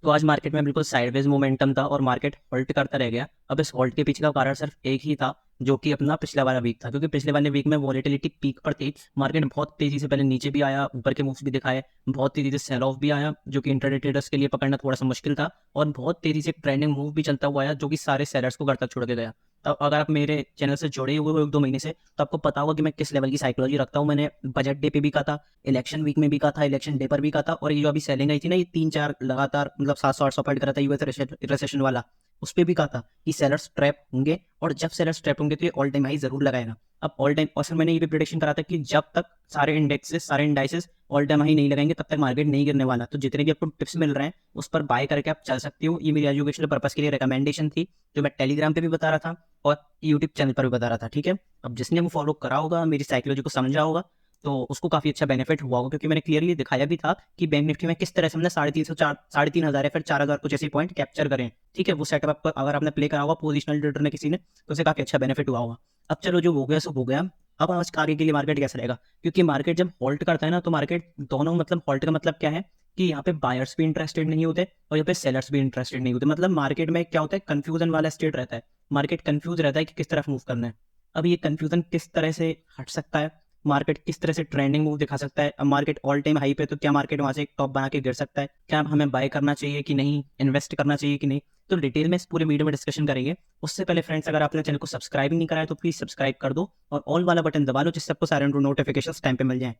तो आज मार्केट में बिल्कुल साइडवेज मोमेंटम था और मार्केट होल्ड करता रह गया। अब इस होल्ड के पीछे का कारण सिर्फ एक ही था, जो कि अपना पिछला वाला वीक था, क्योंकि पिछले वाले वीक में वॉलेटिलिटी पीक पर थी। मार्केट बहुत तेजी से पहले नीचे भी आया, ऊपर के मूव्स भी दिखाए, बहुत तेजी से सेल ऑफ भी आया, जो कि इंट्राडे ट्रेडर्स के लिए पकड़ना थोड़ा सा मुश्किल था। और बहुत तेजी से ट्रेंडिंग मूव भी चलता हुआ आया, जो कि सारे सेलर्स को घर तक छोड़ के गया। तब अगर आप मेरे चैनल से जुड़े हुए हो 1-2 महीने से, तो आपको पता होगा कि मैं किस लेवल की साइकोलॉजी रखता हूँ। मैंने बजट डे पे भी कहा था, इलेक्शन वीक में भी कहा था, इलेक्शन डे पर भी कहा था, और ये जो अभी सेलिंग आई थी ना, ये 3-4 लगातार मतलब 700-800 पॉइंट करा था यूएस रिसेशन वाला, उस पर भी कहा था कि सेलर्स ट्रैप होंगे, और जब सेलर्स ट्रैप होंगे तो ये ऑल टाइम हाई जरूर लगाएगा। अब ऑल टाइम, और सर मैंने ये भी प्रिडिक्शन करा था कि जब तक सारे इंडेक्सेस सारे इंडाइसेस ऑल टाइम हाई नहीं लगाएंगे तब तक मार्केट नहीं गिरने वाला। तो जितने भी आपको टिप्स मिल रहे हैं उस पर बाय करके आप चल सकते हो। ये मेरी एजुकेशनल पर्पस के लिए रिकमेंडेशन थी, जो मैं टेलीग्राम पे भी बता रहा था और यूट्यूब चैनल पर भी बता रहा था। ठीक है, अब जिसने वो फॉलो करा होगा, मेरी साइकोलॉजी को समझा होगा, तो उसको काफी अच्छा बेनिफिट हुआ होगा, क्योंकि मैंने क्लियरली दिखाया भी था कि बैंक निफ्टी में किस तरह से हमने 350 3,500 या फिर 4,000 कुछ ऐसे पॉइंट कैप्चर करें। ठीक है, वो सेटअप आपको अगर आपने प्ले करा होगा पोजिशनल ट्रेडर ने किसी ने, तो उसे काफी अच्छा बेनिफिट हुआ होगा। अब चलो, जो हो गया सो हो गया। अब आज आगे के लिए मार्केट कैसा रहेगा, क्योंकि मार्केट जब होल्ड करता है ना, तो मार्केट दोनों, मतलब होल्ड का मतलब क्या है कि यहाँ पे बायर्स भी इंटरेस्टेड नहीं होते और यहाँ पे सेलर्स भी इंटरेस्टेड नहीं होते। मतलब मार्केट में क्या होता है, कंफ्यूजन वाला स्टेट रहता है। मार्केट कंफ्यूज रहता है कि किस तरफ मूव करना है। अब ये कंफ्यूजन किस तरह से हट सकता है, मार्केट किस तरह से ट्रेंडिंग मूव दिखा सकता है। अब मार्केट ऑल टाइम हाई पे, तो क्या मार्केट वहां से एक टॉप बना के गिर सकता है, क्या हमें बाय करना चाहिए कि नहीं, इन्वेस्ट करना चाहिए कि नहीं, तो डिटेल में इस पूरे वीडियो में डिस्कशन करेंगे। उससे पहले फ्रेंड्स, अगर आपने चैनल को सब्सक्राइब नहीं करा है तो प्लीज सब्सक्राइब कर दो और ऑल वाला बटन दबा लो, जिससे आपको सारे नोटिफिकेशन टाइम पे मिल जाए।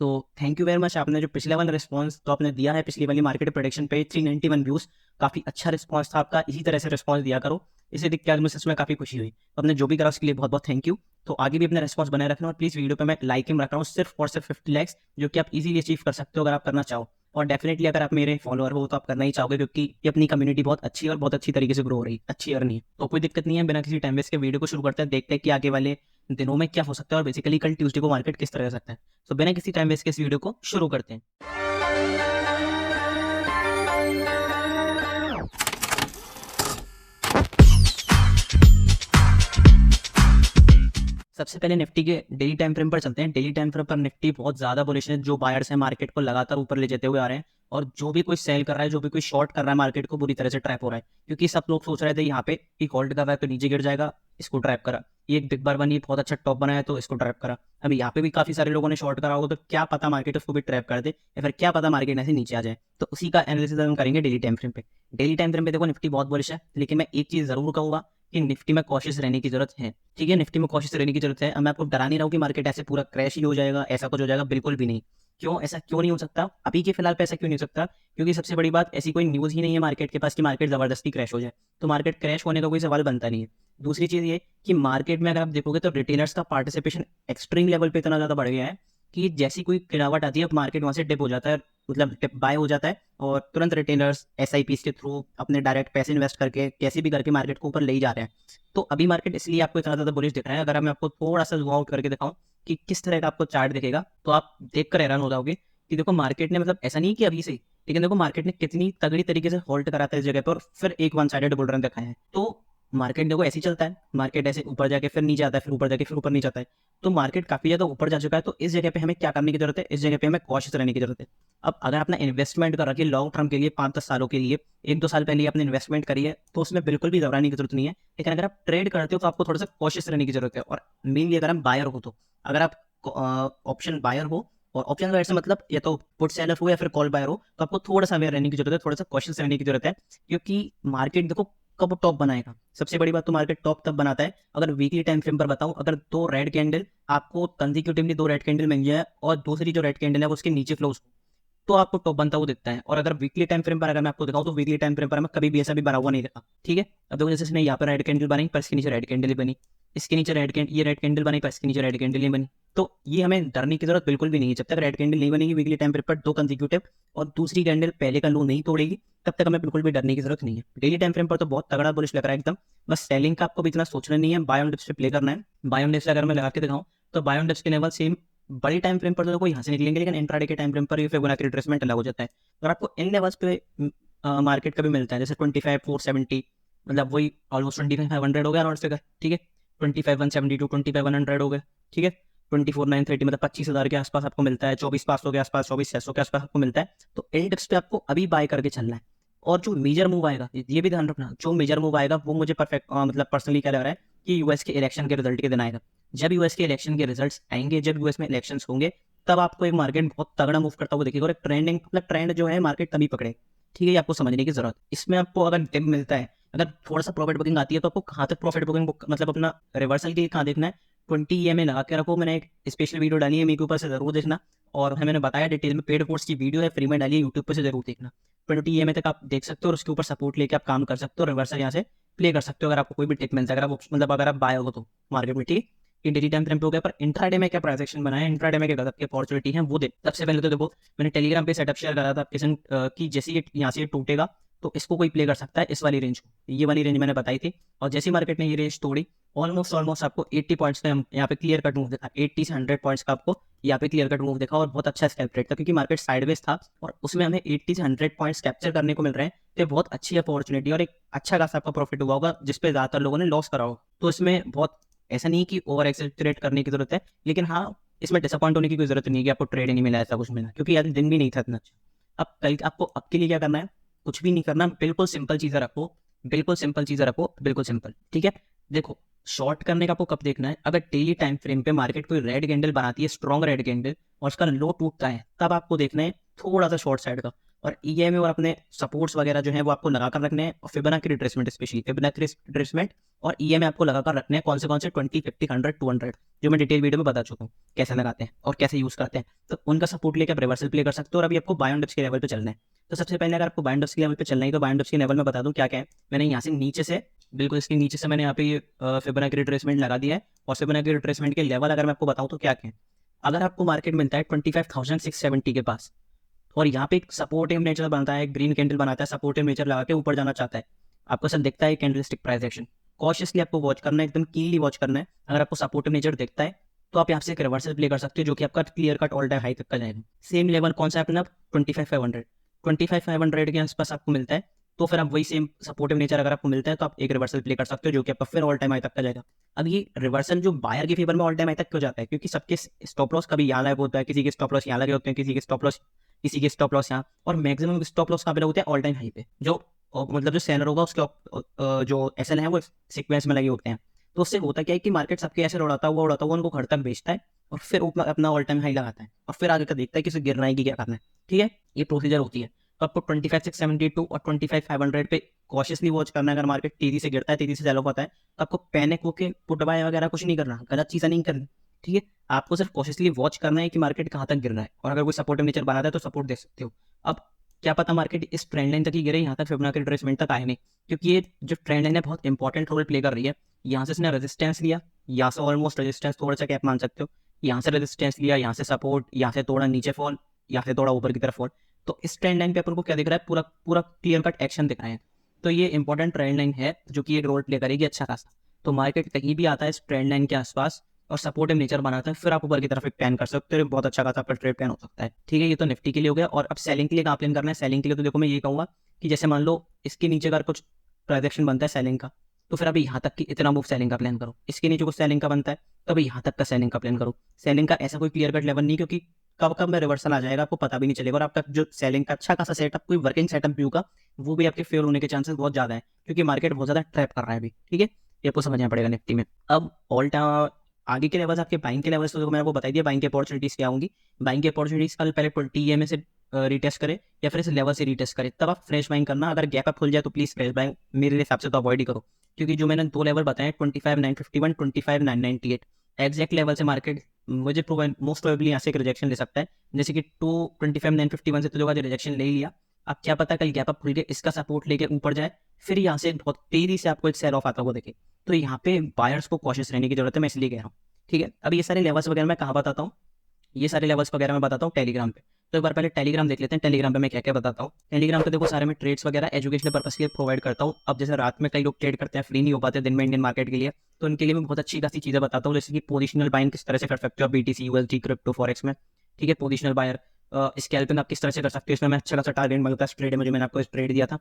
तो थैंक यू वेरी मच। आपने जो पिछले वाला रिस्पांस तो आपने दिया है, पिछली वाली मार्केट प्रोडिक्शन पे 391 व्यूज, काफी अच्छा रिस्पांस था आपका। इसी तरह से रिस्पांस दिया करो, इसे देख के आज मुझे सच में काफी खुशी हुई। तो आपने जो भी करा उसके लिए बहुत बहुत थैंक यू। तो आगे भी अपना रिस्पांस बनाए रखना, और प्लीज वीडियो पे मैं लाइकिंग रख रहा हूँ सिर्फ और सिर्फ 50 लाइक्स, जो कि आप इजीली अचीव कर सकते हो अगर आप करना चाहो। और डेफिनेटली अगर आप मेरे फॉलोअर हो तो आप करना ही चाहोगे, क्योंकि ये अपनी कम्युनिटी बहुत अच्छी है और बहुत अच्छी तरीके से ग्रो हो रही है, अच्छी अर्निंग है। तो कोई दिक्कत नहीं है, बिना किसी टाइम वेस्ट के वीडियो को शुरू करते हैं, देखते हैं कि आगे वाले दिनों में क्या हो सकता है, और बेसिकली कल ट्यूसडे को मार्केट किस तरह जा सकता है। तो बिना किसी टाइम वेस्ट के इस वीडियो को शुरू करते हैं। सबसे पहले निफ्टी के डेली टाइम फ्रेम पर चलते हैं। डेली टाइम फ्रेम पर निफ्टी बहुत ज्यादा बुलिश है, जो बायर्स है मार्केट को लगातार ऊपर ले जाते हुए आ रहे हैं, और जो भी कोई सेल कर रहा है, जो भी कोई शॉर्ट कर रहा है, मार्केट को बुरी तरह से ट्रैप हो रहा है। क्योंकि सब लोग सोच रहे थे यहाँ पे कि होल्ड कर रहा है तो नीचे गिर जाएगा, इसको ट्रैप करा। ये एक बिग बार बनी, बहुत अच्छा टॉप बनाया तो इसको ट्रैप करा। अभी यहाँ पे भी काफी सारे लोगों ने शॉर्ट करा होगा, तो क्या पता मार्केट उसको भी ट्रैप कर दे, या फिर क्या पता मार्केट ऐसे नीचे आ जाए। तो उसी का एनालिसिस हम करेंगे डेली टाइम फ्रेम पे। डेली टाइम फ्रेम पे देखो, निफ्टी बहुत बुलिश है, लेकिन मैं एक चीज जरूर कहूंगा कि निफ्टी में कॉशियस रहने की जरूरत है। ठीक है, निफ्टी में कॉशियस रहने की जरूरत है। अब मैं आपको डरा नहीं रहा हूँ कि मार्केट ऐसे पूरा क्रैश ही हो जाएगा, ऐसा कुछ हो जाएगा, बिल्कुल भी नहीं। क्यों, ऐसा क्यों नहीं हो सकता अभी के फिलहाल पे, ऐसा क्यों नहीं हो सकता, क्योंकि सबसे बड़ी बात, ऐसी कोई न्यूज ही नहीं है मार्केट के पास कि मार्केट जबरदस्ती क्रैश हो जाए। तो मार्केट क्रैश होने का कोई सवाल बनता नहीं है। दूसरी चीज ये कि मार्केट में अगर आप देखोगे तो रिटेलर्स का पार्टिसिपेशन एक्सट्रीम लेवल पे इतना ज्यादा बढ़ गया है कि जैसी कोई गिरावट आती है, मार्केट वहां से डिप हो जाता है, मतलब डिप बाय हो जाता है, और तुरंत रिटेलर्स एसआईपीस के थ्रू अपने डायरेक्ट पैसे इन्वेस्ट करके कैसे भी करके मार्केट को ऊपर ले ही जा रहे हैं। तो अभी मार्केट इसलिए आपको इतना ज्यादा बुलिश दिख रहा है। अगर मैं आपको थोड़ा सा जूम आउट करके दिखाऊं कि किस तरह का आपको चार्ट दिखेगा, तो आप देख कर हैरान हो जाओगे कि देखो मार्केट ने, मतलब ऐसा नहीं कि अभी से, लेकिन देखो मार्केट ने कितनी तगड़ी तरीके से होल्ड करा था इस जगह पर, और फिर एक वन साइडेड बुल रन दिखाया है। तो मार्केट देखो ऐसे ही चलता है, मार्केट ऐसे ऊपर जाके फिर नीचे आता है, फिर ऊपर जाके फिर ऊपर नीचे आता है। तो मार्केट काफी ज्यादा ऊपर जा चुका है, तो इस जगह पे हमें क्या करने की जरूरत है, इस जगह पे हमें कॉशियस रहने की जरूरत है। अब अगर आपने इन्वेस्टमेंट कर रखी है लॉन्ग टर्म के लिए, 5-10 सालों के लिए, 1-2 साल पहले आपने इन्वेस्टमेंट करी है, तो उसमें बिल्कुल भी घबराने की जरूरत नहीं है। लेकिन अगर आप ट्रेड करते हो तो आपको थोड़ा सा कॉशियस रहने की जरूरत है। और मेनली अगर हम बायर हो, तो अगर आप ऑप्शन बायर हो, और ऑप्शन बायर से मतलब या तो पुट सेलर हो या फिर कॉल बायर हो, तो आपको थोड़ा सा अवेयर रहने की जरूरत है, थोड़ा सा कॉशियस रहने की जरूरत है। क्योंकि मार्केट देखो कब टॉप बनाएगा, सबसे बड़ी बात, तो मार्केट टॉप तब बनाता है अगर वीकली टाइम फ्रेम पर बताऊं, अगर दो रेड कैंडल आपको कंजिक्यूटिवली, दो रेड कैंडल मिल जाए और दूसरी जो रेड कैंडल है वो उसके नीचे क्लोज, तो आपको टॉप बनता हुआ दिखता है। और अगर वीकली टाइम फ्रेम पर अगर मैं आपको दिखाऊं, तो वीकली टाइम फ्रेम पर मैं कभी भी ऐसा भी बना हुआ नहीं देखा। ठीक है, अब देखो जैसे इसने यहाँ पर रेड कैंडल बनी, पर इसके नीचे रेड कैंडल ही बनी, इसके नीचे रेड कैंडल, ये रेड कैंडल बनी, पर इसके नीचे रेड कैंडल ही बनी। तो ये हमें डरने की जरूरत बिल्कुल भी नहीं है। जब तक रेड कैंडल नहीं बनेगी वीकली टाइम फ्रेम पर दो कंजिक्यूटिव, और दूसरी कैंडल पहले का लो नहीं तोड़ेगी, तब तक हमें बिल्कुल भी डरने की जरूरत नहीं है। डेली टाइम फ्रेम पर तो बहुत तगड़ा बुलिश लग रहा है एकदम। बस सेलिंग का आपको भी इतना सोचना नहीं है, बाय ऑन डिप्स पे प्ले करना है। बाय ऑन डिप्स अगर मैं लगा के दिखाऊं, तो बाय ऑन डिप्स के लेवल सेम बड़ी टाइम फ्रेम पर तो कोई यहाँ से निकलेंगे, लेकिन इंट्राडे के टाइम फ्रेम पर ये फिबोनाची रिट्रेसमेंट अलग हो जाता है। अगर आपको इन लेवल्स पे मार्केट का भी मिलता है, जैसे 25,470, मतलब वही ऑलमोस्ट 25,500 हो गया अराउंड फिगर। ठीक है, 25,172, 25,100 हो गए। ठीक है, 24,930 मतलब 25,000 के आसपास आपको मिलता है, 24,500 के आसपास, 24,600 के आसपास आपको मिलता है। तो इन डिप्स पे आपको अभी बाय करके चलना है। और जो मेजर मूव आएगा, ये भी ध्यान रखना, जो मेजर मूव आएगा वो मुझे परफेक्ट मतलब पर्सनली क्या लग रहा है कि यूएस के इलेक्शन के रिजल्ट के दिन आएगा। जब यूएस के इलेक्शन के रिजल्ट्स आएंगे, जब यूएस में इलेक्शंस होंगे, तब आपको एक मार्केट बहुत तगड़ा मूव करता हुआ दिखेगा और एक ट्रेंडिंग मतलब ट्रेंड जो है मार्केट तभी पकड़े। ठीक है, ये आपको समझने की जरूरत। इसमें आपको अगर डिप मिलता है, अगर थोड़ा सा प्रॉफिट बुकिंग आती है, तो आपको कहाँ तक प्रॉफिट बुकिंग मतलब अपना रिवर्सल के लिए कहाँ देखना है, 20 EMA लगा के रखो। मैंने एक स्पेशल वीडियो डाली है, मेरे ऊपर से जरूर देखना। और मैंने बताया डिटेल में, पेड कोर्स की वीडियो है, फ्री में डाली है, यूट्यूब पर से जरूर देखना। 20 EMA तक आप देख सकते हो और उसके ऊपर सपोर्ट लेके आप काम कर सकते हो, रिवर्सल यहाँ से प्ले कर सकते हो अगर आपको कोई भी टिप मिलता है, अगर आप मतलब अगर आप बाय हो तो मार्केट में। ठीक, ये डेली टाइम फ्रेम पे हो गया, पर इंट्राडे में क्या प्राइस एक्शन बनाया है, इंट्राडे में क्या गजब की अपॉर्चुनिटी है वो देख। सबसे पहले तो देखो, मैंने टेलीग्राम पे सेटअप शेयर करा था आपके संग कि जैसे ये यहाँ से टूटेगा तो इसको कोई प्ले कर सकता है, इस वाली रेंज को, ये वाली रेंज मैंने बताई थी। और जैसी मार्केट ने ये रेंज तोड़ी, ऑलमोस्ट आपको 80 पॉइंट्स का यहाँ पे क्लियर कट मूव देखा, 80 से 100 पॉइंट्स का आपको यहाँ पे क्लियर कट मूव देखा, और बहुत अच्छा स्कैल्प ट्रेड था क्योंकि मार्केट साइडवेज था और उसमें हमें 80 से 100 पॉइंट्स कैप्चर करने को मिल रहे हैं। तो बहुत अच्छी अपॉर्चुनिटी और एक अच्छा खासा आपका प्रॉफिट हुआ होगा, जिसपे ज्यादातर लोगों ने लॉस करा होगा। तो इसमें बहुत ऐसा नहीं कि ओवर एक्सेलरेट करने की जरूरत है, लेकिन हाँ, इसमें डिसअपॉइंट होने की कोई जरूरत नहीं है कि आपको ट्रेड नहीं मिला, ऐसा कुछ मिला, क्योंकि यार दिन भी नहीं था इतना अच्छा। अब कल आपको अब के लिए क्या करना है, कुछ भी नहीं करना, बिल्कुल सिंपल चीजें रखो, बिल्कुल सिंपल चीजें रखो, बिल्कुल सिंपल। ठीक है, देखो, शॉर्ट करने का आपको कब देखना है, अगर डेली टाइम फ्रेम पे मार्केट कोई रेड कैंडल बनाती है, स्ट्रॉन्ग रेड कैंडल, और उसका लो टूटता है, तब आपको देखना है थोड़ा सा शॉर्ट साइड का। और ईएमए और अपने सपोर्ट्स वगैरह जो है वो आपको लगाकर रखने हैं, और Fibonacci retracement, specially Fibonacci retracement और ईएमए आपको लगाकर रखने हैं। कौन से 20, 50, 100, 200, जो मैं डिटेल वीडियो में बता चुका हूँ कैसे लगाते हैं और कैसे यूज करते हैं। तो उनका सपोर्ट लेकर आप रिवर्सल प्ले कर सकते हो। और अभी आपको बाय ऑन डिप्स के लेवल पे चलना है। तो सबसे पहले अगर आपको बाय ऑन डिप्स के लेवल पे चलना है, तो बाय ऑन डिप्स के लेवल में बता दूं क्या क्या है। मैंने यहाँ से नीचे से, बिल्कुल इसके नीचे से मैंने यहाँ पे फिबोनाची रिट्रेसमेंट लगा दिया है। और फिबोनाची रिट्रेसमेंट के लेवल अगर मैं आपको बताऊं तो क्या क्या है, अगर आपको मार्केट मिलता है 25,670 के पास, और यहाँ पे एक सपोर्टिव नेचर बनता है, ग्रीन कैंडल बनाता है, सपोर्टिव नेचर लगा के ऊपर जाना चाहता है, आपको सब दिखता है कैंडलस्टिक प्राइस एक्शन, कॉशियसली आपको वॉच करना है, एकदम कीनली वॉच करना है। अगर आपको सपोर्टिव नेचर दिखता है तो आप यहाँ से एक रिवर्सल प्ले कर सकते हो, जो कि आपका clear cut all time high तक का जाएगा। सेम लेवल कौन सा है अपना, 25,500, 25,500 के आसपास आपको मिलता है, तो फिर आप वही सेम सपोर्टिव नेचर अगर आपको मिलता है तो आप एक रिवर्सल प्ले कर सकते हो, जो कि आपका फिर ऑल टाइम हाई तक का जाएगा। अब ये रिवर्सल जो बायर के फेवर में ऑल टाइम हाई तक क्यों जाता है, क्योंकि सबके स्टॉप लॉस कभी यहाँ लगे होता है, किसी के स्टॉप लॉस यहाँ लगे होते हैं, किसी के स्टॉप लॉस यहाँ, और मैक्सिमम स्टॉप लॉस कहाँ पे होते हैं, ऑल टाइम हाई पे। जो मतलब जो सेलर होगा उसके जो एसएल है वो सीक्वेंस में लगे होते हैं। तो उससे होता क्या है कि मार्केट सबके ऐसे उड़ाता हुआ उनको घर तक बेचता है, और फिर अपना ऑल टाइम हाई लगाता है, और फिर आगे का देखता है कि उसे गिरना है कि क्या करना है। ठीक है, ये प्रोसीजर होती है। तो आपको 25,672 और 25,500 पे कॉशियसली वॉच करना है। अगर मार्केट तेजी से गिरता है, तेजी से सेल ऑफ होता है, तो आपको पैनिक होकर पुट बाय वगैरह कुछ नहीं करना, गलत चीज़ें नहीं करनी। ठीक है, आपको सिर्फ कॉशियसली वॉच करना है कि मार्केट कहाँ तक गिर रहा है, और अगर कोई सपोर्टिव नेचर बनाता है तो सपोर्ट दे सकते हो। अब क्या पता मार्केट इस ट्रेंड लाइन तक ही गिरे, यहाँ तक फिबोनाची रिट्रेसमेंट तक आए नहीं, क्योंकि ये जो ट्रेंड लाइन है बहुत इंपॉर्टेंट रोल प्ले कर रही है। यहाँ से इसने रेजिस्टेंस लिया, यहाँ से ऑलमोस्ट रेजिस्टेंस, थोड़ा सा कैप मान सकते हो, यहाँ से रेजिस्टेंस लिया, यहाँ से सपोर्ट, यहाँ से थोड़ा नीचे फॉल, यहाँ से थोड़ा ऊपर की तरफ फॉल। तो इस ट्रेंड लाइन पे अपन को क्या दिख रहा है, पूरा पूरा क्लियर कट एक्शन दिख रहा है। तो ये इंपॉर्टेंट ट्रेंड लाइन है जो कि एक रोल प्ले करेगी अच्छा खासा। तो मार्केट कहीं भी आता है इस ट्रेंड लाइन के आसपास और सपोर्टिव नेचर बनाता है, फिर आप ऊपर की तरफ एक प्लान कर सकते हो, बहुत अच्छा खासा आपका ट्रेड प्लान हो सकता है। ठीक है, ये तो निफ्टी के लिए हो गया। और अब सेलिंग के लिए कहाँ प्लान करना है, सेलिंग के लिए तो देखो मैं ये कहूँगा कि जैसे मान लो इसके नीचे अगर कुछ ट्रांजेक्शन बनता है सेलिंग का, तो फिर अभी यहाँ तक की इतना मूव सेलिंग का प्लान करो। इसके नीचे कुछ सेलिंग का बनता है तो अभी यहाँ तक का सेलिंग का प्लान करो। सेलिंग का ऐसा कोई क्लियर कट लेवल नहीं, क्योंकि कब कब में रिवर्सल आ जाएगा आपको पता भी नहीं चलेगा, और आपका जो सेलिंग का अच्छा खासा सेटअप, कोई वर्किंग सेटअप व्यू का, वो भी आपके फेल होने के चांसेस बहुत ज्यादा है, क्योंकि मार्केट बहुत ज्यादा ट्रैप कर रहा है अभी। ठीक है, ये आपको समझना पड़ेगा निफ्टी में। अब ऑल टाइम आगे के लेवल्स, आपके बाइंग के लेवल्स, तो मैंने आपको बता दिया बाइंग की अपॉर्चुनिटीज क्या होंगी। बाइंग की अपॉर्चुनिटीज कल पहले 20 EMA से रिटेस्ट करे या फिर इस लेवल से रिटेस्ट करे, तब आप फ्रेश बाइंग करना। अगर गैप अप खुल जाए तो प्लीज फ्रेश बाइंग मेरे हिसाब से तो अवॉइड ही करो, क्योंकि जो मैंने दो लेवल बताए 25,951, 25,998, एग्जैक्ट लेवल से मार्केट मुझे मोस्ट प्रोबेबली यहाँ से एक रिजेक्शन ले सकता है। जैसे कि 25,951 से तो लोग आज रिजेक्शन ले लिया, अब क्या पता कल गैप अप खुल के इसका सपोर्ट लेके ऊपर जाए, फिर यहाँ से बहुत तेजी से आपको एक सेल ऑफ आता हुआ देखे। तो यहाँ पे बायर्स को कॉशियस रहने की जरूरत है, मैं इसलिए कह रहा हूँ। ठीक है, अब ये सारे लेवल्स वगैरह मैं कहाँ बताता हूँ, ये सारे लेवल्स वगैरह मैं बताता हूँ टेलीग्राम पे। तो एक बार पहले टेलीग्राम देख लेते हैं, टेलीग्राम पे मैं क्या क्या बताता हूँ। टेलीग्राम पे देखो सारे मैं ट्रेड्स वगैरह एजुकेशनल पर्पस के लिए प्रोवाइड करता हूँ। अब जैसे रात में कई लोग ट्रेड करते हैं, फ्री नहीं हो पाते दिन में इंडियन मार्केट के लिए, तो उनके लिए मैं बहुत अच्छी खासी चीज़ें बताता हूँ, जैसे कि पोजिशनल बाइंग किस तरह से कर सकते हो आप BTC, USD, क्रिप्टो, फॉरेक्स में। ठीक है, पोजिशनल बायर, स्कैल्पिंग आप किस तरह से कर सकते हो, इसमें मैं अच्छा खासा टारगेट मिलता है ट्रेड में, जो मैंने आपको ट्रेड दिया था।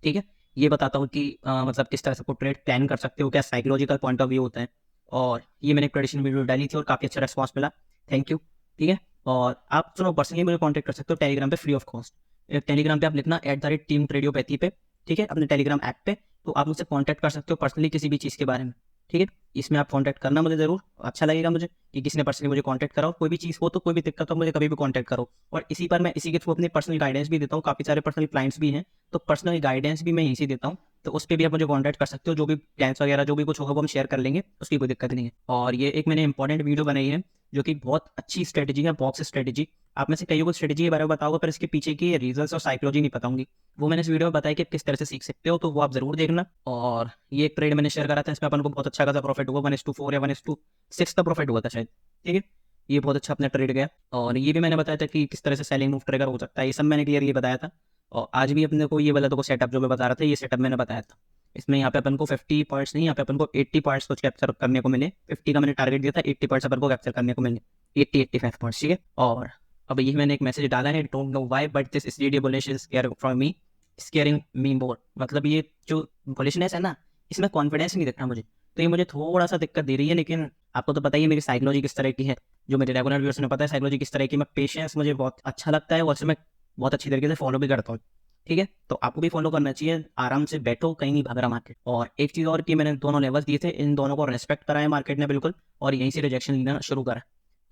ठीक है, ये बताता हूँ कि मतलब किस तरह से आपको ट्रेड प्लान कर सकते हो, क्या साइकोलॉजिकल पॉइंट ऑफ व्यू होता है, और ये मैंने एक ट्रेडिशनल वीडियो डाली थी और काफ़ी अच्छा रिस्पॉन्स मिला, थैंक यू। ठीक है, और आप सुनो पर्सनली मुझे कॉन्टैक्ट कर सकते हो टेलीग्राम पे फ्री ऑफ कॉस्ट। टेलीग्राम पे आप लिखना @टीम रेडियोपैथी पे, ठीक है, अपने टेलीग्राम ऐप पे, तो आप मुझसे कॉन्टैक्ट कर सकते हो पर्सनली किसी भी चीज़ के बारे में। ठीक है, इसमें आप कॉन्टैक्ट करना मुझे ज़रूर, अच्छा लगेगा मुझे कि किसी ने पर्सनली मुझे कॉन्टैक्ट करा हो। कोई भी चीज़ हो तो कोई भी दिक्कत हो मुझे कभी भी कॉन्टैक्ट करो। और इसी पर मैं इसी के थ्रू अपनी पर्सनल गाइडेंस भी देता हूँ, काफ़ी सारे पर्सनल क्लाइंट्स भी हैं, तो पर्सनल गाइडेंस भी मैं यहीं से देता हूँ। तो उस पे भी आप मुझे कॉन्टैक्ट कर सकते हो, जो भी प्लान्स वगैरह जो भी कुछ होगा वो हम शेयर कर लेंगे, उसकी कोई दिक्कत नहीं है। और ये एक मैंने इंपॉर्टेंट वीडियो बनाई है जो कि बहुत अच्छी स्ट्रेटजी है, बॉक्स स्ट्रेटजी। आप में से कईयों को स्ट्रेटजी के बारे में बताओगे पर इसके पीछे की रीजंस और साइकोलॉजी नहीं पता होंगी, वो मैंने इस वीडियो में बताया कि किस तरह से सीख सकते हो, तो वो आप जरूर देखना। और ये एक ट्रेड मैंने शेयर करा था, इसमें अपन को बहुत अच्छा खासा प्रॉफिट हुआ, 1:4 या 1:6 का प्रॉफिट हुआ था शायद। ठीक है, ये बहुत अच्छा अपना ट्रेड गया। और ये भी मैंने बताया था कि किस तरह से सेलिंग मूव ट्रिगर हो सकता है, ये सब मैंने क्लियरली बताया था। और आज भी अपने को ये वाला तो सेटअप जो मैं बता रहा था, ये सेटअप मैंने बताया था। इसमें यहाँ पे अपन को 50 पॉइंट्स नहीं, यहाँ पे अपन को 80 पॉइंट्स कुछ कैप्चर करने को मिले। 50 का मैंने टारगेट दिया था, 80 पॉइंट्स अपन को कैप्चर करने को मिले, 80-85 पॉइंट्स। ठीक है, और अब ये मैंने एक मैसेज डाला है, don't know why but this STD bullish is scaring from me, scaring me more. मतलब ये जो बुलिशनेस है ना, इसमें कॉन्फिडेंस नहीं दिख रहा मुझे, तो ये मुझे थोड़ा सा दिक्कत दे रही है। लेकिन आपको तो पता ही है मेरी साइकोलॉजी किस तरह की है, जो मेरे रेगुलर व्यूअर्स ने पता है साइकोलॉजी किस तरह की। मैं पेशेंस मुझे बहुत अच्छा लगता है और उसे मैं बहुत अच्छी तरीके से फॉलो भी करता हूँ। ठीक है, तो आपको भी फॉलो करना चाहिए, आराम से बैठो, कहीं नहीं भाग रहा मार्केट। और एक चीज़ और कि मैंने दोनों लेवल्स दिए थे, इन दोनों को रेस्पेक्ट करा है मार्केट ने बिल्कुल, और यहीं से रिजेक्शन लेना शुरू करा।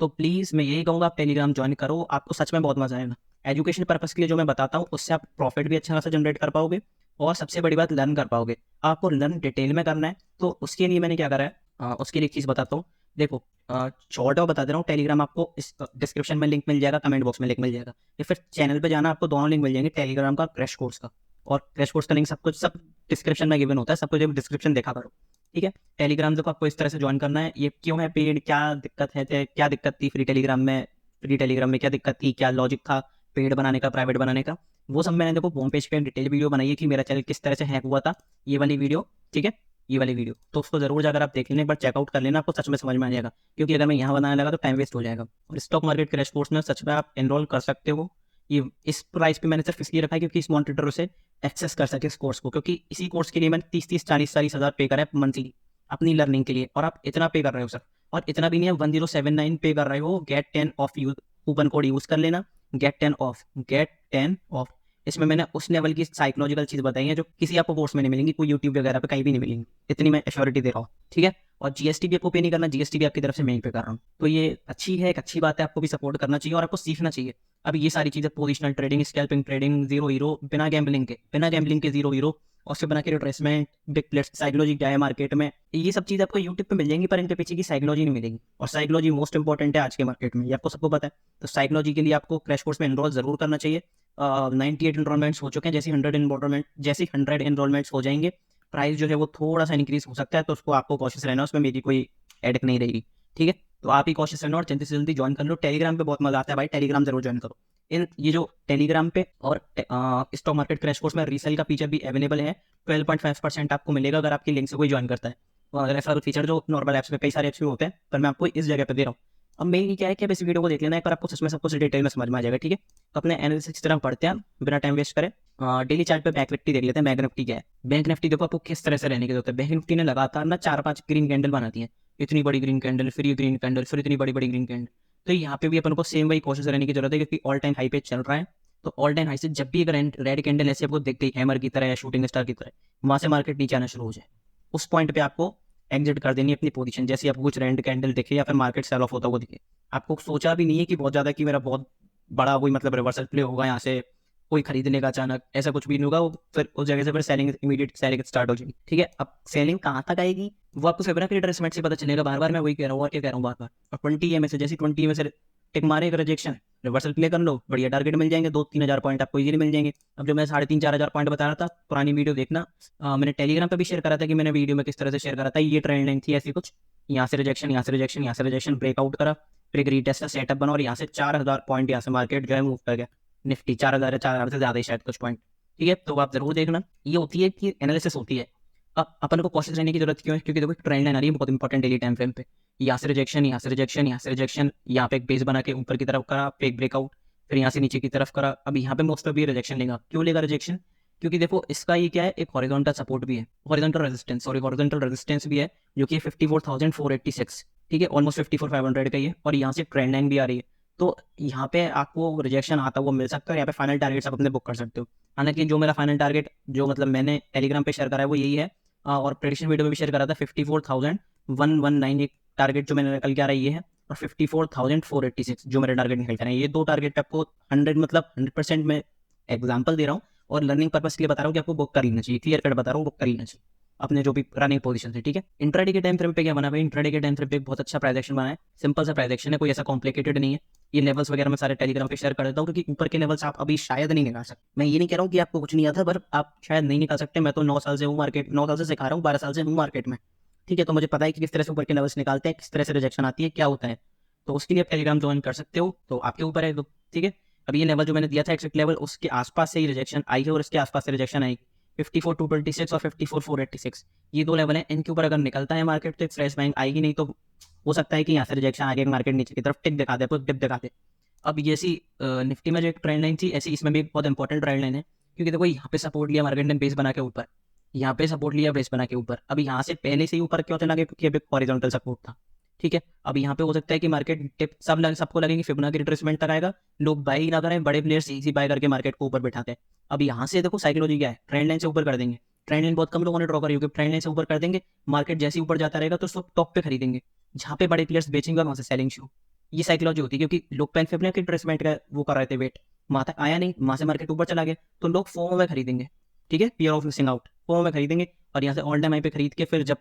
तो प्लीज़ मैं यही कहूँगा, आप टेलीग्राम ज्वाइन करो, आपको सच में बहुत मजा आएगा। एजुकेशन पर्पज़ के लिए जो मैं बताता हूँ उससे आप प्रॉफिट भी अच्छा खासा जनरेट कर पाओगे, और सबसे बड़ी बात लर्न कर पाओगे। आपको लर्न डिटेल में करना है तो उसके लिए मैंने क्या करा है, उसके लिए एक चीज़ बताता हूँ। देखो, शॉर्ट और बता दे रहा हूँ, टेलीग्राम आपको इस डिस्क्रिप्शन में लिंक मिल जाएगा, कमेंट बॉक्स में लिंक मिल जाएगा, या फिर चैनल पे जाना, आपको दोनों लिंक मिल जाएंगे, टेलीग्राम का, क्रैश कोर्स का। और क्रैश कोर्स का लिंक सब कुछ सब डिस्क्रिप्शन में गिवन होता है, सब कुछ डिस्क्रिप्शन देखा करो। ठीक है, टेलीग्राम देखो आपको इस तरह से ज्वाइन करना है। ये क्यों है पेड, क्या दिक्कत है, क्या दिक्कत थी फ्री टेलीग्राम में, फ्री टेलीग्राम में क्या दिक्कत थी, क्या लॉजिक था पेड बनाने का, प्राइवेट बनाने का, वो सब मैंने देखो होम पेज पे डिटेल वीडियो बनाई है कि मेरा चैनल किस तरह से हैक हुआ था, ये वाली वीडियो। ठीक है, ये वाली वीडियो तो उसको जरूर जाकर आप देख लेना, एक बार चेकआउट कर लेना, आपको सच में समझ में आ जाएगा। क्योंकि अगर मैं यहाँ बनाने लगा तो टाइम वेस्ट हो जाएगा। और स्टॉक मार्केट क्रैश कोर्स में सच में आप एनरोल कर सकते हो। ये इस प्राइस पे मैंने सिर्फ इसलिए रखा है क्योंकि इस मॉनिटर से एक्सेस कर सके इस कोर्स को, क्योंकि इसी कोर्स के लिए मैंने 30-40 हज़ार पे करा है मंथली अपनी लर्निंग के लिए, और आप इतना पे कर रहे हो सर। और इतना भी नहीं है, 1079 पे कर रहे हो, get 10 off use, coupon code use कर लेना, गेट 10 ऑफ, गेट 10 ऑफ। इसमें मैंने उस लेवल की साइकोलॉजिकल चीज बताई है जो किसी आपको कोर्स में नहीं मिलेंगी, कोई यूट्यूब वगैरह पे कहीं भी नहीं मिलेंगी, इतनी मैं एश्योरिटी दे रहा हूँ। ठीक है, और जीएसटी भी आपको पे नहीं करना, जीएसटी भी आपकी तरफ से मैं ही पे कर रहा हूँ। तो ये अच्छी है, एक अच्छी बात है, आपको भी सपोर्ट करना चाहिए और आपको सीखना चाहिए। अब ये सारी चीजें, positional trading, scalping trading, zero hero, बिना गैम्बलिंग के जीरो हीरो, और उससे बना के रिट्रेसमेंट, बिग प्लेट्स, साइकोलॉजी क्या है मार्केट में, ये सब चीज़ आपको यूट्यूब पे मिल जाएंगी, पर इनके पीछे की साइकोलॉजी नहीं मिलेगी। और साइकोलॉजी मोस्ट इंपॉर्टेंट है आज के मार्केट में, ये आपको सबको पता है। तो साइकोलॉजी के लिए आपको क्रैश कोर्स में एनरोल जरूर करना चाहिए। 98 एनरोलमेंट्स हो चुके हैं, जैसे 100 एनरोलमेंट्स हो जाएंगे, प्राइस जो है वो थोड़ा सा इंक्रीज हो सकता है, तो उसको आपको कॉशियस रहना, उसमें मेरी कोई एडिक नहीं रहेगी। ठीक है, तो आप ही कॉशियस रहना और जल्दी से जल्दी ज्वाइन कर लो। टेलीग्राम पे बहुत मजा आता है भाई, टेलीग्राम जरूर ज्वाइन करो। इन ये जो टेलीग्राम पे और स्टॉक मार्केट क्रैश कोर्स में रीसेल का फीचर भी अवेलेबल है, 12.5% आपको मिलेगा अगर आपकी लिंक से कोई ज्वाइन करता है। और ऐसा फीचर जो नॉर्मल ऐप्स में, कई सारे ऐप्स में होते हैं, पर मैं आपको इस जगह पे दे रहा हूँ। अब मेन क्या है कि आप इस वीडियो को देख लेना है, पर आपको सच में सब कुछ डिटेल में समझ में आ जाएगा। ठीक है, तो अपने एनालिसिस की तरह पढ़ते हैं बिना टाइम वेस्ट करें। डेली चार्ट पे बैंक निफ्टी देख लेते हैं। बैंक निफ्टी क्या है, बैंक निफ्टी देखो आपको किस तरह से रहने की जरूरत है। बैंक निफ्टी ने लगातार ना 4-5 ग्रीन कैंडल बनाती है, इतनी बड़ी ग्रीन कैंडल, फिर ये ग्रीन कैंडल, फिर इतनी बड़ी बड़ी ग्रीन कैंडल। तो यहाँ पे भी अपन को सेम वही कोशिश रहने की जरूरत है, क्योंकि ऑल टाइम हाई पे चल रहा है। तो ऑल टाइम हाई से जब भी अगर रेड कैंडल ऐसे आपको दिख गई हैमर की तरह या शूटिंग स्टार की तरह, वहां से मार्केट नीचे आना शुरू हो जाए, उस पॉइंट पे आपको एग्जिट कर देनी है अपनी पोजीशन। जैसे आपको कुछ रेड कैंडल दिखे या फिर मार्केट सेल ऑफ होता हुआ दिखे, आपको सोचा भी नहीं है कि बहुत ज्यादा कि मेरा बहुत बड़ा कोई मतलब रिवर्सल प्ले होगा, यहाँ से कोई खरीदने का अचानक, ऐसा कुछ भी नहीं होगा। वो फिर उस जगह से फिर सेलिंग, इमीडिएट सेलिंग स्टार्ट हो जाएगी। ठीक है, अब सेलिंग कहाँ तक आएगी वो आपको फिर फिर रिट्रेसमेंट से पता चलेगा। बार बार मैं वही कह रहा हूँ, और क्या कह रहा हूँ बार बार। और 20 में से जैसे 20 में से टिक मारे एक रिजेक्शन, रिवर्सल प्ले कर लो, बढ़िया टारगेट मिल जाएंगे, 2-3 हज़ार पॉइंट आपको इजीली मिल जाएंगे। अब जो मैं 3.5-4 हज़ार पॉइंट बता रहा था, पुरानी वीडियो देखना, मैंने टेलीग्राम पे भी शेयर करा था कि मैंने वीडियो में किस तरह से शेयर करा था। ये ट्रेंड लाइन थी ऐसी कुछ, यहाँ से रिजेक्शन, यहाँ से रिजेक्शन, यहाँ से रिजेक्शन, ब्रेकआउट करा, फिर एक रीटेस्ट का सेटअप बना, और यहाँ से 4,000 पॉइंट यहाँ से मार्केट जो है मूव कर गया। निफ्टी 4,000 4,000 से ज्यादा ही शायद कुछ पॉइंट। ठीक है, तो आप जरूर देखना। ये होती है कि एनालिसिस होती है। अब अपन को कॉशियस रहने की जरूरत क्यों है, क्योंकि देखो ट्रेंड लाइन आ रही है बहुत इंपॉर्टेंट डेली टाइम फ्रेम पे। यहाँ से रिजेक्शन, यहाँ से रिजेक्शन, यहाँ से रिजेक्शन, यहाँ पे एक बेस बना के ऊपर की तरफ करा, पे एक ब्रेकआउट, फिर यहाँ से नीचे की तरफ करा। अब यहाँ पे मोस्ट ऑफ ये रिजेक्शन लेगा। क्यों लेगा रिजेक्शन, क्योंकि देखो इसका ये क्या है, एक हॉरिजॉन्टल सपोर्ट भी है, horizontal resistance, sorry horizontal resistance भी है, जो कि 54,486, ठीक है, ऑलमोस्ट 54,500 का ही है, और यहाँ से ट्रेंड लाइन भी आ रही है। तो यहाँ पे आपको रिजेक्शन आता हुआ मिल सकता है, यहाँ पे फाइनल टारगेट आप अपने बुक कर सकते हो। हालांकि जो मेरा फाइनल टारगेट जो मतलब मैंने टेलीग्राम पे शेयर करा है वो यही है, और प्रेडिक्शन वीडियो में भी शेयर करा था, 54,119 एक टारगेट जो मैंने निकल के आ रहा है ये है, और 54,486 जो मेरे टारगेट निकल के आ रहे हैं। ये दो टारगेट पे आपको 100 मतलब 100% मैं एग्जाम्पल दे रहा हूँ, और लर्निंग पर्पस के लिए बता रहा हूँ कि आपको बुक कर लेना चाहिए, क्लियर कट बता रहा हूँ, बुक कर लेना चाहिए अपने जो भी रनिंग पोजीशन है, ठीक है। इंट्राडे के टाइम फ्रेम पे क्या बना भाई, इंट्राडे के टाइम फ्रेम पे एक बहुत अच्छा प्राइजेक्शन बना है, सिंपल सा प्राइजेक्शन है, कोई ऐसा कॉम्प्लिकेटेड नहीं है। ये लेवल्स वगैरह मैं सारे टेलीग्राम पे शेयर कर देता हूँ, क्योंकि ऊपर के लेवल्स आप अभी शायद नहीं निकाल सकते। मैं ये नहीं कह रहा हूँ कि आपको कुछ नहीं आता, पर आप शायद नहीं निकाल सकते। मैं तो 9 साल से हूँ मार्केट, 9 साल से सिखा रहा हूँ, 12 साल से हूँ मार्केट में, ठीक है। तो मुझे पता है कि किस तरह से ऊपर के लेवल्स निकालते हैं, किस तरह से रिजेक्शन आती है, क्या होता है। तो उसके लिए आप टेलीग्राम ज्वाइन कर सकते हो, तो आपके ऊपर है, ठीक है। अब ये लेवल जो मैंने दिया था एग्जिट लेवल, उसके आसपास से ही रिजेक्शन आई है, और इसके आसपास से रिजेक्शन आई 54,226 और 54,486, ये दो लेवल हैं। इनके ऊपर अगर निकलता है मार्केट तो एक फ्रेश बाइंग आएगी, नहीं तो हो सकता है कि यहाँ से रिजेक्शन आगे मार्केट नीचे की तरफ टिक दिखा दे, कुछ डिप दिखा दे। अब ये ऐसी निफ्टी में जो एक ट्रेंड लाइन थी, ऐसी इसमें भी एक बहुत इंपॉर्टेंट ट्रेंड लाइन है, क्योंकि देखो यहाँ पे सपोर्ट लिया मार्केट ने बेस बना के ऊपर, यहाँ पे सपोर्ट लिया बेस बना के ऊपर। अब यहाँ से पहले से ही ऊपर क्यों चला गया, क्योंकि अब एक हॉरिजॉन्टल सपोर्ट था, ठीक है। अब यहाँ पे हो सकता है कि मार्केट टिप सबको लगेंगे फिबोनाची रिट्रेसमेंट तक आएगा, लोग बाई ना करें, बड़े प्लेयर्स इजी बाय करके मार्केट को ऊपर बिठाते हैं। अब यहाँ से देखो साइकोलॉजी क्या है, ट्रेंड लाइन से ऊपर कर देंगे, ट्रेंड लाइन बहुत कम लोगों ने ड्रॉ करी होगी, ट्रेंड लाइन से ऊपर कर देंगे, मार्केट जैसे ही ऊपर जाता रहेगा तो सब टॉप पे खरीदेंगे, जहाँ पे बड़े प्लेयर्स बेचेंगे वहां से सेलिंग शुरू। ये साइकोलॉजी होती है, क्योंकि लोग पेन फिबोनाची रिट्रेसमेंट का वो कर रहे थे वेट, वहां तक आया नहीं, वहां से मार्केट ऊपर चला गया, तो लोग फोमो में खरीदेंगे, ठीक है, fear of missing out, FOMO में खरीदेंगे, और यहाँ से ऑल टाइम हाई पे खरीद के फिर जब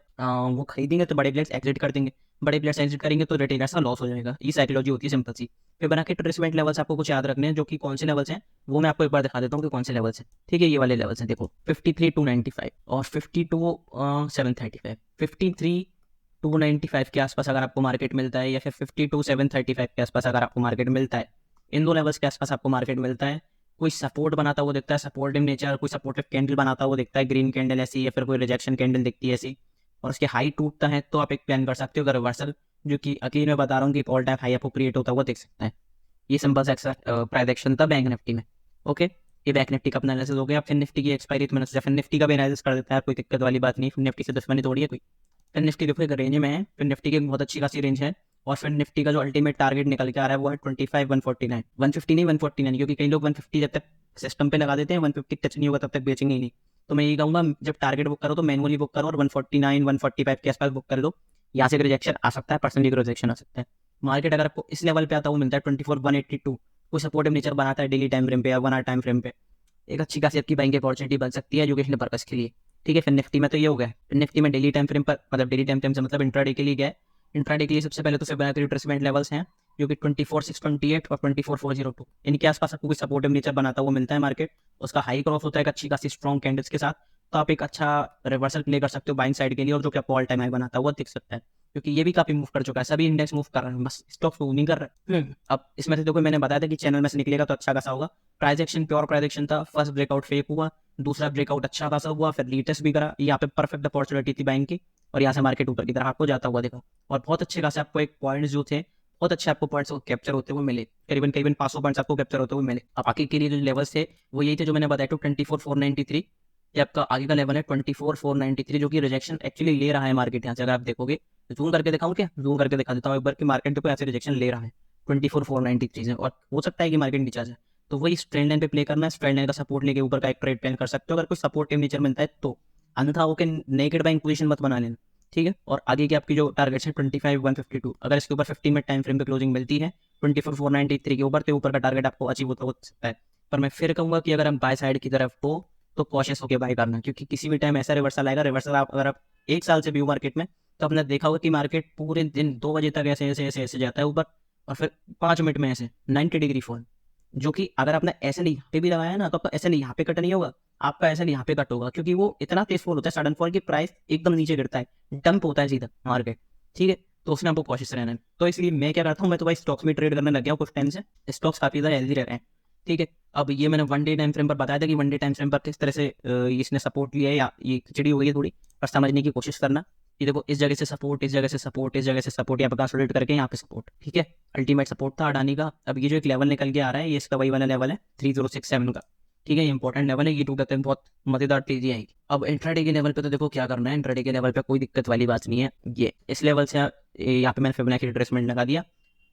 वो खरीदेंगे तो बड़े प्लेयर्स एग्जिट कर देंगे, बड़े प्लेयर्स एग्जिट करेंगे तो रिटेलर्स का लॉस हो जाएगा। ये साइकोलॉजी होती है सिंपल सी। फिर बना के रिट्रेसमेंट लेवल्स आपको कुछ याद रखने हैं, जो कि कौन से लेवल्स हैं वो मैं आपको एक बार दिखा देता हूँ कि कौन से लेवल्स हैं, ठीक है। ये वाले लेवल्स हैं, देखो 53,295 और 52,735, 53,295 के आसपास अगर आपको मार्केट मिलता है, या फिर 52,735 के आसपास अगर आपको मार्केट मिलता है, इन दो लेवल्स के आसपास आपको मार्केट मिलता है, कोई सपोर्ट बनाता हुआ दिखता है, सपोर्टिव नेचर, कोई सपोर्टिव कैंडल बनाता हुआ दिखता है, ग्रीन कैंडल ऐसी, या फिर कोई रिजेक्शन कैंडल दिखती है ऐसी, और उसके हाई टूटता है, तो आप एक प्लान कर सकते हो कि रिवर्सल, जो कि अकेले मैं बता रहा हूँ कि ऑल टाइम हाई आपको क्रिएट होता हुआ देख सकता है। ये सिंपल सा प्राइजेक्शन था बैंक निफ्टी में, ओके। ये बैंक निफ्टी का अपना एनालिसिस हो गया। फिर निफ्टी की एक्सपायरी तो मैंने फिर निफ्टी का भी एनालिसिस कर देता है, कोई दिक्कत वाली बात नहीं, फिर निफ्टी से दुश्मनी थोड़ी है कोई। फिर निफ्टी देखो एक रेंज में है, फिर निफ्टी की एक बहुत अच्छी खासी रेंज है, और फिर निफ्टी का जो अल्टीमेट टारगेट निकल के आ रहा है वो है 25,149, 150 नहीं 149, क्योंकि कई लोग 150 जब तक सिस्टम पे लगा देते हैं, 150 टच नहीं होगा तब तक बेचेंगे ही नहीं। तो मैं ये कहूँगा जब टारगेट बुक करो तो मैनुअली बुक करो, और 149 145 के आसपास बुक कर दो, यहाँ से रिजेक्शन आ सकता है, परसेंटेज रिजेक्शन आ सकता है। मार्केट अगर आपको इस लेवल पे आता हुआ मिलता है 24,182, कोई सपोर्टिव नेचर बनाता है डेली टाइम फ्रेम पे या 1 आवर टाइम फ्रेम पे, एक अच्छी खासी आपकी बाइंग अपॉर्चुनिटी बन सकती है एजुकेशनल पर्पस के लिए, ठीक है। फिर निफ्टी में तो ये हो गया, फिर निफ्टी में डेली टाइम फ्रेम पर, मतलब डेली टाइम फ्रेम से मतलब इंट्राडे के लिए गया। इंट्राडे के लिए सबसे पहले तो फिबोनाची रिट्रेसमेंट लेवल्स हैं, जो कि 24,628 और 24,402, इनके आसपास आपको कोई सपोर्टिव नेचर बनाता हुआ मिलता है मार्केट, उसका हाई क्रॉस होता है अच्छी खासी स्ट्रॉन्ग कैंडल्स के साथ, तो आप एक अच्छा रिवर्सल प्ले कर सकते हो बाइंग साइड के लिए, और जो कि आपको ऑल टाइम हाई बनाता हुआ दिख सकता है, क्योंकि ये भी काफी मूव कर चुका है, सभी इंडेक्स मूव कर रहे हैं, बस स्टॉक्स मूव नहीं कर रहे। अब इसमें से देखो मैंने बताया था कि चैनल में से निकलेगा तो अच्छा खासा होगा। प्राइजेक्शन प्योर प्राइजेक्शन था, फर्स्ट ब्रेकआउट फेक हुआ, दूसरा ब्रेकआउट अच्छा खासा हुआ, फिर रीटेस्ट भी करा, यहाँ पे परफेक्ट अपॉर्चुनिटी थी बैंक की, और यहाँ से मार्केट ऊपर की तरफ आपको जाता हुआ देखा, और बहुत अच्छे खासे आपको एक पॉइंट्स जो थे, बहुत अच्छे आपको पॉइंट्स कैप्चर होते हुए मिले, करीबन करीबन 500 पॉइंट्स आपको कैप्चर होते हुए मिले। अब आगे के लिए जो लेवल्स थे वो यही थे जो मैंने बताया, टू 24,493, ये आपका आगे का लेवल है 24,493, जो कि रिजेक्शन एक्चुअली ले रहा है मार्केट। यहाँ से अगर आप देखोगे, जूम करके दिखाऊं क्या, जूम करके दिखा देता हूँ एक बार कि मार्केट देखो ऐसे रिजेक्शन ले रहा है 24,493 से, और हो सकता है कि मार्केट नीचे जाए, तो वही ट्रेंड लाइन पे प्ले करना है, ट्रेंड लाइन का सपोर्ट लेके ऊपर का एक ट्रेड प्लान कर सकते हो अगर कोई सपोर्टिव नेचर मिलता है तो, अन्यथा होकर नेगेटिव बाइंग पोजीशन मत बना लेना, ठीक है। और आगे की आपकी जो टारगेट है 25,152, अगर इसके ऊपर 15 मिनट टाइम फ्रेम पे क्लोजिंग मिलती है 24,493 के ऊपर, तो ऊपर का टारगेट आपको अचीव होता हो सकता है। पर मैं फिर कहूंगा कि अगर हम बाय साइड की तरफ हो तो कॉशियस होकर बाय करना, क्योंकि किसी भी टाइम ऐसा रिवर्सल आएगा, रिवर्सल आप अगर आप 1 साल से व्यू मार्केट में, तो आपने देखा होगा कि मार्केट पूरे दिन 2 बजे तक ऐसे ऐसे ऐसे ऐसे जाता है ऊपर, और फिर 5 मिनट में ऐसे 90 डिग्री फॉल, जो कि अगर आपने ऐसे नहीं यहाँ पे भी लगाया ना, तो आपका ऐसे नहीं यहाँ पे कट नहीं होगा, आपका ऐसे नहीं यहाँ पे कट होगा, क्योंकि वो इतना तेज फॉल होता है, सडन फॉल की प्राइस एकदम नीचे गिरता है, डंप होता है सीधा मार्केट, ठीक है। तो उसमें आपको कॉशियस रहना है। तो इसलिए मैं क्या करता हूँ, मैं तो भाई स्टॉक्स में ट्रेड करने लग गया हूँ कुछ टाइम से, स्टॉक्स काफी ज़्यादा हेल्दी रह रहे हैं, ठीक है। अब ये मैंने 1 डे टाइम फ्रेम पर बताया था कि 1 डे टाइम फ्रेम पर किस तरह से इसने सपोर्ट लिया है, या ये खिचड़ी हुई है थोड़ी, पर समझने की कोशिश करना। ये देखो इस जगह से सपोर्ट, इस जगह से सपोर्ट, इस जगह से सपोर्ट, यहाँ पे कंसोलिडेट करके यहाँ पे सपोर्ट, ठीक है। अल्टीमेट सपोर्ट था अडानी का। अब ये जो एक लेवल निकल के आ रहा है, ये इसका वही वाला लेवल है 3067 का, ठीक है, इंपॉर्टेंट लेवल है, ये टूट जाते हैं बहुत मजेदार तेजी आएगी। अब इंट्राडे के लेवल पे तो देखो क्या करना है, इंट्राडे के लेवल पे कोई दिक्कत वाली बात नहीं है। ये इस लेवल से यहाँ पे मैंने फिबोनाची रिट्रेसमेंट लगा दिया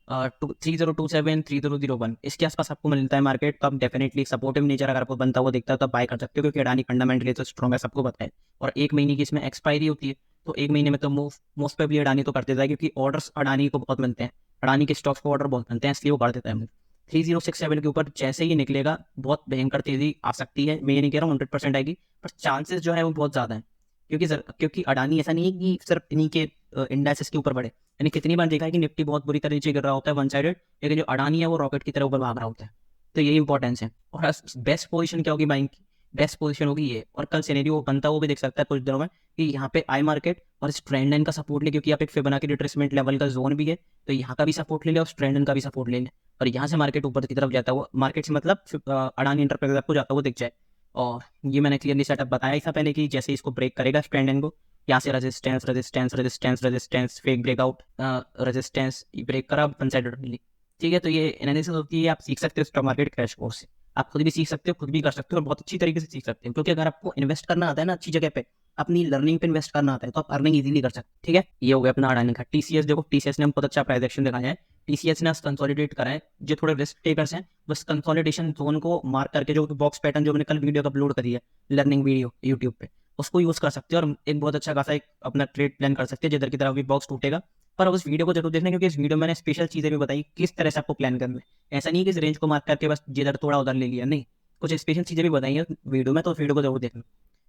3027 3001 इसके आसपास आपको मिलता है मार्केट, तो आप डेफिनेटली सपोर्टिव नेचर अगर आपको बनता हुआ दिखता है तो आप बाय कर सकते हो, क्योंकि अडानी फंडामेंटली तो स्ट्रॉन्ग है, सबको पता है। और 1 महीने की इसमें एक्सपायरी होती है, तो 1 महीने में तो मोस्ट प्रोबेबली अडानी तो कर देता है, क्योंकि ऑर्डर्स अडानी को बहुत मिलते हैं, अडानी के स्टॉक्स को ऑर्डर बहुत मिलते हैं, इसलिए वो कर देता है। 3067 के ऊपर जैसे ही निकलेगा बहुत भयंकर तेजी आ सकती है। मैं ये नहीं कह रहा हूँ 100% आएगी, पर चांसेस जो है वो बहुत ज़्यादा है, क्योंकि अडानी ऐसा नहीं है कि सिर्फ इन्हीं के इंडेक्सेस के ऊपर बढ़े। मैंने कितनी बार देखा है कि निफ्टी बहुत बुरी तरह नीचे गिर रहा होता है वन साइडेड, लेकिन जो अडानी है वो रॉकेट की तरह ऊपर भाग रहा होता है। तो यही इंपॉर्टेंस है। और बेस्ट पोजीशन क्या होगी बाइंग की, बेस्ट पोजीशन होगी ये। और कल सिनेरियो बनता वो भी देख सकता है कुछ दिनों में, कि यहाँ पे आई मार्केट और इस ट्रेंड लाइन का सपोर्ट ले, क्योंकि यहाँ पे एक फिबोनाची रिट्रेसमेंट लेवल का जोन भी है, तो यहाँ का भी सपोर्ट ले ले और ट्रेंड लाइन का भी सपोर्ट ले ले, और यहाँ से मार्केट ऊपर की तरफ जाता हुआ, मार्केट से मतलब अडानी एंटरप्राइजेज आपको जाता हुआ दिख जाए। और ये मैंने क्लियरली सेटअप बताया ही था पहले कि जैसे इसको ब्रेक करेगा ट्रेंड लाइन को, यहाँ से resistance resistance resistance resistance fake breakout, resistance break करा वन साइड मिली। ठीक है, तो ये एनालिसिस होती है, आप सीख सकते हो स्टॉक मार्केट क्रैश कोर्स से, आप खुद भी सीख सकते हो, खुद भी कर सकते हो, और बहुत अच्छी तरीके से सीख सकते हो। क्योंकि अगर आपको इन्वेस्ट करना आता है ना अच्छी जगह पे, अपनी लर्निंग पे इन्वेस्ट करना आता है, तो आप अर्निंग इजीली कर सकते हैं। ठीक है, ये हो गया अपना अडानी का। टीसीएस देखो, टीसीएस ने हम बहुत अच्छा प्राइस एक्शन दिखाया है, टीसीएस ने कंसोलिडेट करा है। जो थोड़े रिस्क टेकर्स हैं बस कंसोलिडेशन जोन को मार्क करके, जो बॉक्स पैटर्न जो मैंने कल वीडियो अपलोड करी है लर्निंग वीडियो यूट्यूब पे, उसको यूज कर सकते हो और एक बहुत अच्छा खासा एक अपना ट्रेड प्लान कर सकते हैं, जिधर की तरफ भी बॉक्स टूटेगा। पर उस वीडियो को जरूर देखना, क्योंकि इस वीडियो में मैंने स्पेशल चीजें भी बताई किस तरह से आपको प्लान करना है। ऐसा नहीं है कि इस रेंज को मार्क करके बस जिधर थोड़ा उधर ले लिया, नहीं, कुछ स्पेशल चीजें भी बताई है वीडियो में, तो वीडियो को जरूर देखना।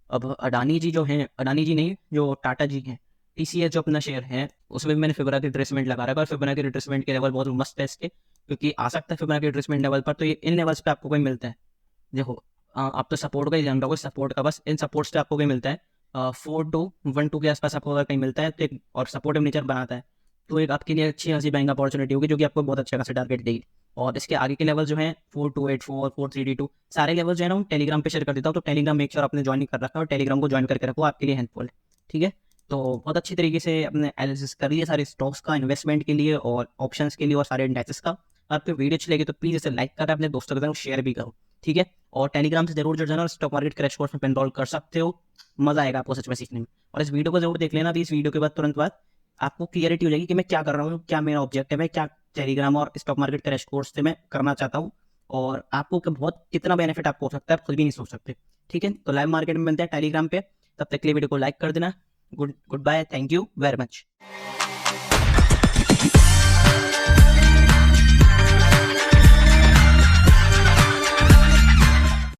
अब अडानी जी जो हैं, अडानी जी नहीं, जो टाटा जी हैं, टीसीएस जो अपना शेयर है, उसमें भी मैंने फिबोनाची रिट्रेसमेंट लगा रखा है, और फिबोनाची रिट्रेसमेंट के लेवल बहुत मस्त है इसके, क्योंकि आ सकता है फिबोनाची रिट्रेसमेंट लेवल पर, तो ये इन लेवल्स पे आपको कोई मिलता है। देखो आप तो सपोर्ट का ही जान रहे हो, सपोर्ट का बस इन सपोर्ट्स पे आपको कहीं मिलता है 4212 के आसपास आपको अगर कहीं मिलता है, तो एक और सपोर्टिव नेचर बनाता है, तो एक आपके लिए अच्छी खासी बाइंग अपॉर्चुनिटी होगी, जो कि आपको बहुत अच्छा खासा टारगेट देगी। और इसके आगे के लेवल जो है 4284 4322 सारे लेवल जो है ना हम टेलीग्राम पे शेयर कर देता हूँ, तो टेलीग्राम मेक श्योर आपने ज्वाइन कर रखा है, और टेलीग्राम को ज्वाइन करके रखो, आपके लिए हेल्पफुल है। ठीक है, तो बहुत अच्छी तरीके से अपने एनालिसिस कर लिए सारे स्टॉक्स का, इन्वेस्टमेंट के लिए और ऑप्शंस के लिए और सारे इंडेक्सेस का। आपको वीडियो अच्छी लगी तो प्लीज इसे लाइक करें, अपने दोस्तों के साथ शेयर भी करो। ठीक है, और टेलीग्राम से जरूर जुड़ जाना, और स्टॉक मार्केट क्रैश कोर्स में एनरोल कर सकते हो, मजा आएगा आपको सच में सीखने में। और इस वीडियो को जरूर देख लेना, तो इस वीडियो के बाद तुरंत बाद आपको क्लियरिटी हो जाएगी कि मैं क्या कर रहा हूँ, क्या मेरा ऑब्जेक्टिव है, क्या टेलीग्राम और स्टॉक मार्केट क्रैश कोर्स से मैं करना चाहता हूँ, और आपको बहुत कितना बेनिफिट आपको हो सकता है, आप खुद भी नहीं सोच सकते। ठीक है, तो लाइव मार्केट में मिलते हैं टेलीग्राम पे, तब तक के लिए वीडियो को लाइक कर देना। Goodbye, thank you very much.